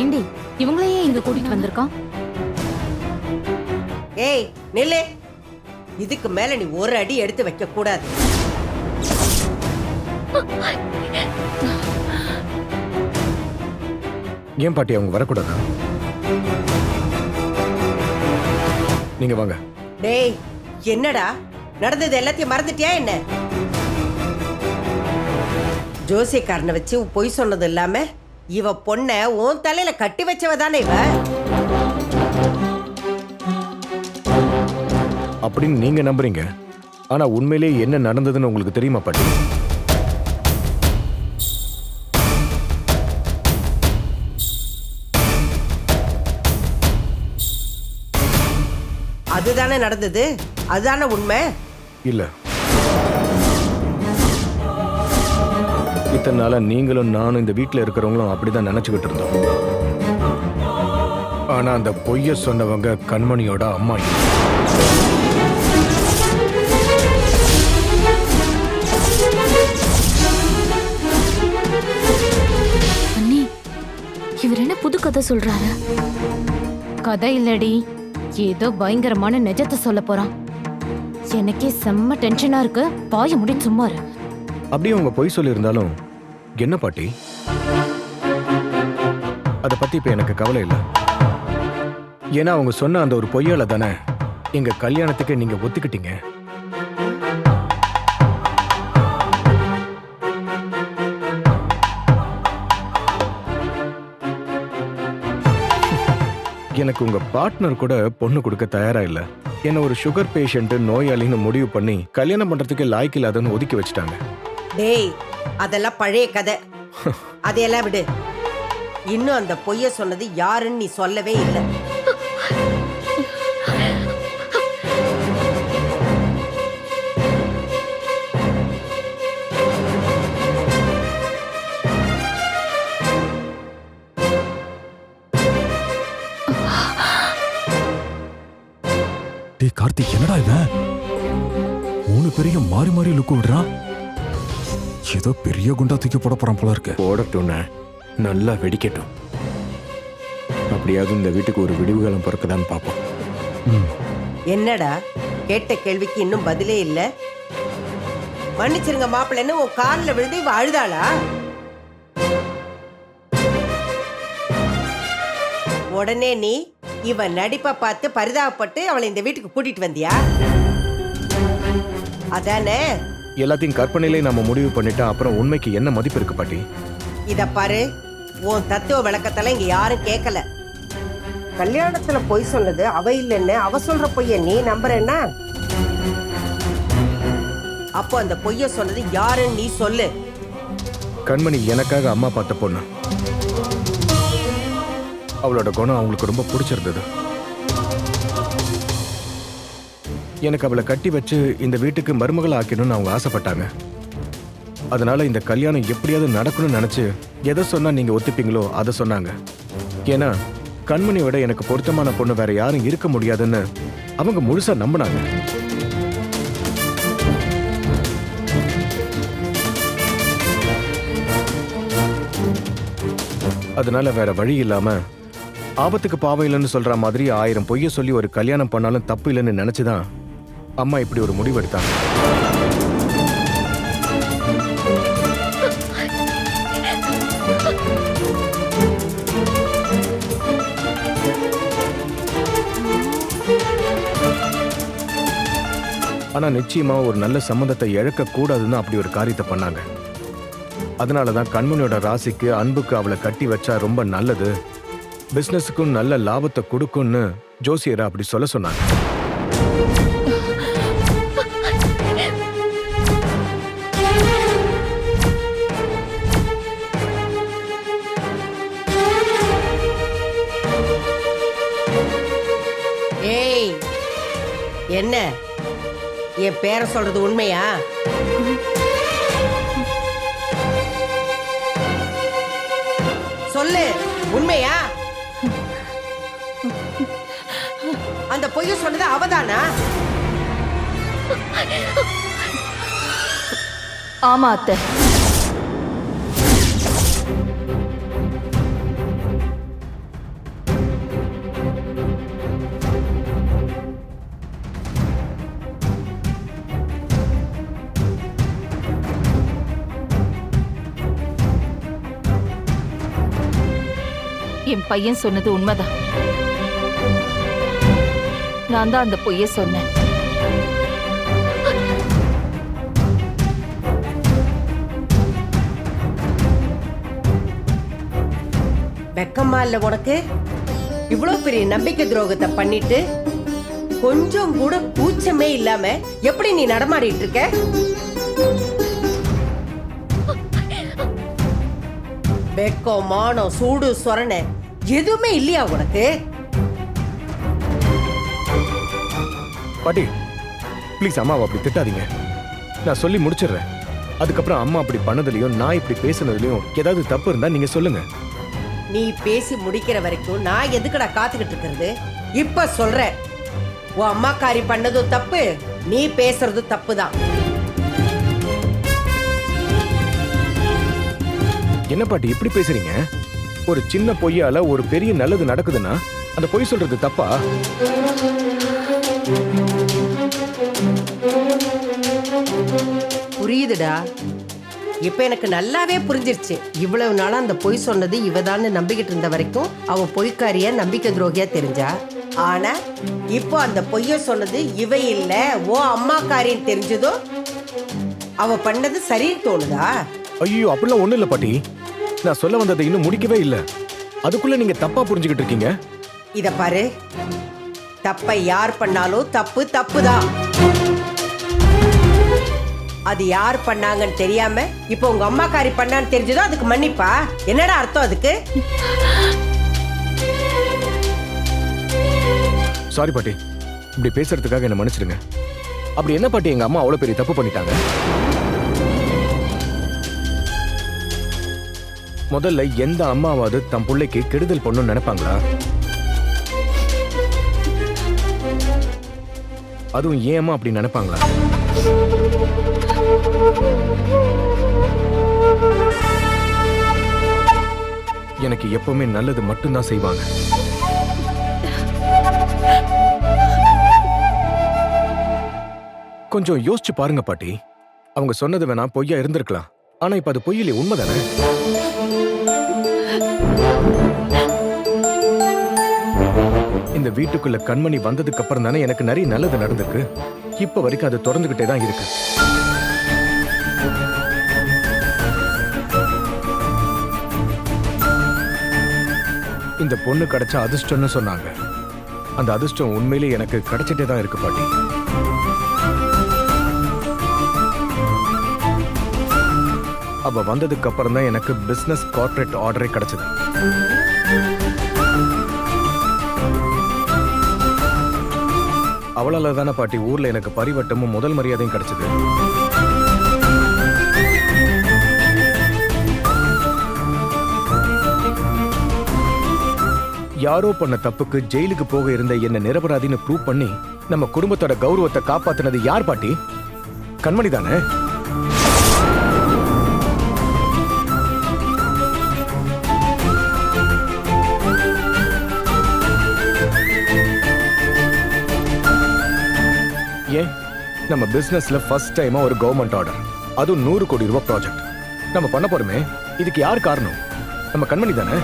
ஏண்டி இவங்களையே இங்க கூட்டிட்டு வந்திருக்கான்? ஏய் நில்லு, இதுக்கு மேல நீ ஒரு அடி எடுத்து வைக்க கூடாது. ஏன் பாட்டி அவங்க வரக்கூடாதா? நீங்க வாங்க. டேய் என்னடா நடந்தது எல்லாத்தையும் மறந்துட்டியா என்ன? ஜோசியக்காரனை வச்சு பொய் சொன்னது இல்லாம இவ பொண்ண உன் தலையில கட்டி வச்சவ தானே இவ. அப்படின்னு நீங்க நம்புறீங்க, ஆனா உண்மையிலேயே என்ன நடந்ததுன்னு உங்களுக்கு தெரியுமா பாட்டி? அதுதானே நடந்தது, அதுதானே உண்மை. இல்ல, இத்தனை நாளா நீங்களும் நானும் இந்த வீட்டுல இருக்கிறவங்களும் அப்படிதான் நினைச்சுக்கிட்டு இருந்தோம். ஆனா அந்த பொய்ய சொன்னவங்க கண்மணியோட அம்மா. அண்ணி, இவர் என்ன புது கதை சொல்றாரு? கதை இல்லடி, ஏதோ பயங்கரமான நிஜத்தை சொல்ல போறான். எனக்கே செம்ம டென்ஷனா இருக்கு. வாய முடின்னு சும்மா இரு. அப்படியே அவங்க பொய் சொல்லியிருந்தாலும் என்ன பாட்டி, அதை பத்தி இப்ப எனக்கு கவலை இல்லை. ஏன்னா அவங்க சொன்ன அந்த ஒரு பொய்யால தானே எங்க கல்யாணத்துக்கு நீங்க ஒத்துக்கிட்டீங்க. எனக்கு உங்க பார்ட்னர் கூட பொண்ணு கொடுக்க தயாரா இல்ல. என்ன ஒரு சுகர் பேஷண்ட் நோயாளின்னு முடிவு பண்ணி கல்யாணம் பண்றதுக்கு லாய்க்கு இல்லாதன்னு ஒதுக்கி வச்சுட்டாங்க. டேய் அதெல்லாம் பழைய கதை, அதையெல்லாம் விடு. இன்னும் அந்த பொய்ய சொன்னது யாருன்னு நீ சொல்லவே இல்லை. டேய் கார்த்திக், என்னடா இவன் 3 பேரையும் மாறி மாறி லுக்கு விடுறான். ஏதோ பெரிய குண்டா தூக்கி போட போறான் போல இருக்கு. போடட்டும்னு நல்லா வெடிக்கட்டும். அப்படியாவது இந்த வீட்டுக்கு ஒரு விடிவுகாலம் பிறக்குதான்னு பார்ப்போம். என்னடா கேட்ட கேள்விக்கு இன்னும் பதிலே இல்ல? மன்னிச்சிருங்க மாப்பிள்ளைன்னு உன் காலில் விழுந்து இவ அழுதாளா? உடனே நீ இவ நடிப்பை பார்த்து பரிதாபப்பட்டு அவளை இந்த வீட்டுக்கு கூட்டிட்டு வந்தியா? அதானே? எல்லாத்தையும் கற்பனையிலே நம்ம முடிவு பண்ணிட்டா அப்புறம் உண்மைக்கு என்ன மதிப்பு இருக்கு பாட்டி? இத பாரு, உன் தத்துவ விளக்கத்தெல்லாம் இங்க யாரும் கேட்கல. கல்யாணத்துல பொய் சொன்னது அவ இல்லைன்னு அவ சொல்ற பொய்ய நீ நம்புறேன்னா, அப்போ அந்த பொய்ய சொன்னது யாருன்னு நீ சொல்லு. கண்மணி எனக்காக அம்மா பார்த்த பொண்ணு. அவளோட குணம் அவங்களுக்கு ரொம்ப பிடிச்சிருந்தது. எனக்கு அவளை கட்டி வச்சு இந்த வீட்டுக்கு மருமகள் ஆக்கணும்னு அவங்க ஆசைப்பட்டாங்க. அதனால இந்த கல்யாணம் எப்படியாவது நடக்கணும்னு நினைச்சு எதை சொன்னா நீங்க ஒத்துப்பீங்களோ அதை சொன்னாங்க. ஏன்னா கண்மணியை விட எனக்கு பொருத்தமான பொண்ணு வேற யாரும் இருக்க முடியாதுன்னு அவங்க முழுசா நம்பினாங்க. அதனால வேற வழி இல்லாம ஆபத்துக்கு பாவம் இல்லைன்னு சொல்ற மாதிரி 1000 பொய்ய சொல்லி ஒரு கல்யாணம் பண்ணாலும் தப்பு இல்லைன்னு நினைச்சுதான் அம்மா இப்படி ஒரு முடிவு எடுத்தாங்க. ஆனா நிச்சயமா ஒரு நல்ல சம்மந்தத்தை இழக்க கூடாதுன்னு அப்படி ஒரு காரியத்தை பண்ணாங்க. அதனாலதான் கண்மணியோட ராசிக்கு அன்புக்கு அவளை கட்டி வச்சா ரொம்ப நல்லது, பிசினஸுக்கும் நல்ல லாபத்தை கொடுக்கும்னு ஜோசியரை அப்படி சொல்ல சொன்னாங்க. ஏய் என்ன என் பேரை சொல்றது உண்மையா? சொல்லு, உண்மையா? அந்த பொய்ய சொன்னது அவதானா? ஆமா அத்தை. என் பையன் சொன்னது உண்மைதான். நான் தான் அந்த பொய்ய சொன்னேன். வெக்கமா இல்ல உனக்கு? இவ்வளவு பெரிய நம்பிக்கை துரோகத்தை பண்ணிட்டு கொஞ்சம் கூட கூச்சமே இல்லாம எப்படி நீ நடமாடிட்டு இருக்க? வெக்கம், மானம், சூடு, சொரணை எதுவுமே இல்லையா உனக்கு? பாட்டி ப்ளீஸ் அம்மாவை அப்படி திட்டாதீங்க. நான் சொல்லி முடிச்சிடுறேன். அதுக்கப்புறம் அம்மா அப்படி பண்ணதுலயும் நான் இப்படி பேசுனதுலயும் ஏதாவது தப்பு இருந்தா நீங்க சொல்லுங்க. நீ பேசி முடிக்கிற வரைக்கும் நான் எதுக்குடா காத்துக்கிட்டு இருக்கிறது? இப்ப சொல்றேன், உன் அம்மாக்காரி பண்ணதும் தப்பு, நீ பேசுறதும் தப்புதான். என்ன பாட்டி இப்படி பேசுறீங்க? ஒரு சின்ன பொய்யால ஒரு பெரிய நல்லது நடக்குதுன்னா அந்த பொய் சொல்றது தப்பா? புரியுதுடா. இப்ப எனக்கு நல்லாவே புரிஞ்சிருச்சு. இவ்வளவு நாளா அந்த பொய் சொன்னது இவதான்னு நம்பிக்கிட்டு இருந்த வரைக்கும் அவ பொய்க்காரியா நம்பிக்கை துரோகியா தெரிஞ்சா. ஆனா இப்போ அந்த பொய்ய சொன்னது இவ இல்ல, ஓ அம்மாக்காரின்னு தெரிஞ்சதும் அவ பண்ணது சரின்னு தோணுதா? ஐயோ அப்படிலாம் ஒண்ணும் இல்ல பாட்டி. நான் சொல்ல வந்ததை இன்னும் முடிக்கவே இல்ல. அதுக்குள்ள நீங்க தப்பா புரிஞ்சுக்கிட்டு இருக்கீங்க. இத பாரு, தப்பை யார் பண்ணாலும் தப்பு தப்புதான். அது யார் பண்ணாங்கன்னு தெரியாம இப்போ உங்க அம்மாக்காரி பண்ணான்னு தெரிஞ்சதோ அதுக்கு மன்னிப்பா? என்னடா அர்த்தம் அதுக்கு? சாரி பாட்டி, இப்படி பேசுறதுக்காக என்ன மன்னிச்சிடுங்க. அப்படி என்ன பாட்டி எங்க அம்மா அவ்வளவு பெரிய தப்பு பண்ணிட்டாங்க? முதல்ல எந்த அம்மாவாவது தம் பிள்ளைக்கு கெடுதல் பண்ணணும்னு நினைப்பாங்களா? அதுவும் ஏன் அம்மா அப்படி நினைப்பாங்களா? எனக்கு எப்பவுமே நல்லது மட்டும்தான் செய்வாங்க. கொஞ்சம் யோசிச்சு பாருங்க பாட்டி. அவங்க சொன்னது வேணா பொய்யா இருந்திருக்கலாம். ஆனா இப்ப அது பொய்யிலே, உண்மைதானே? இந்த வீட்டுக்குள்ள கண்மணி வந்ததுக்கு அப்புறம் தானே எனக்கு நிறைய நல்லது நடந்திருக்கு. இப்ப வரைக்கும் அது தொடர்ந்துகிட்டே தான் இருக்கு. இந்த பொண்ணு கிடைச்ச அதிர்ஷ்டம்னு சொன்னாங்க. அந்த அதிர்ஷ்டம் உண்மையிலே எனக்கு கிடைச்சிட்டே தான் இருக்கு பாட்டி. அவ வந்ததுக்கு அப்புறம் தான் எனக்கு பிசினஸ் கார்ப்பரேட் ஆர்டரே கிடைச்சது. அவளால தானே பாட்டி ஊர்ல எனக்கு பரிவட்டமும் முதல் மரியாதையும் கிடைச்சது. யாரோ பண்ண தப்புக்கு ஜெயிலுக்கு போக இருந்த என்ன நிரபராதின்னு ப்ரூவ் பண்ணி நம்ம குடும்பத்தோட கௌரவத்தை காப்பாத்தினது யார் பாட்டி? கண்மணி தானே? ஏன் நம்ம பிசினஸ்ல ஃபர்ஸ்ட் டைமா ஒரு கவர்மெண்ட் ஆர்டர், அதுவும் 100 கோடி ரூபாய் ப்ராஜெக்ட் நம்ம பண்ண போறோமே. இதுக்கு யார் காரணம்? நம்ம கண்மணி தானே?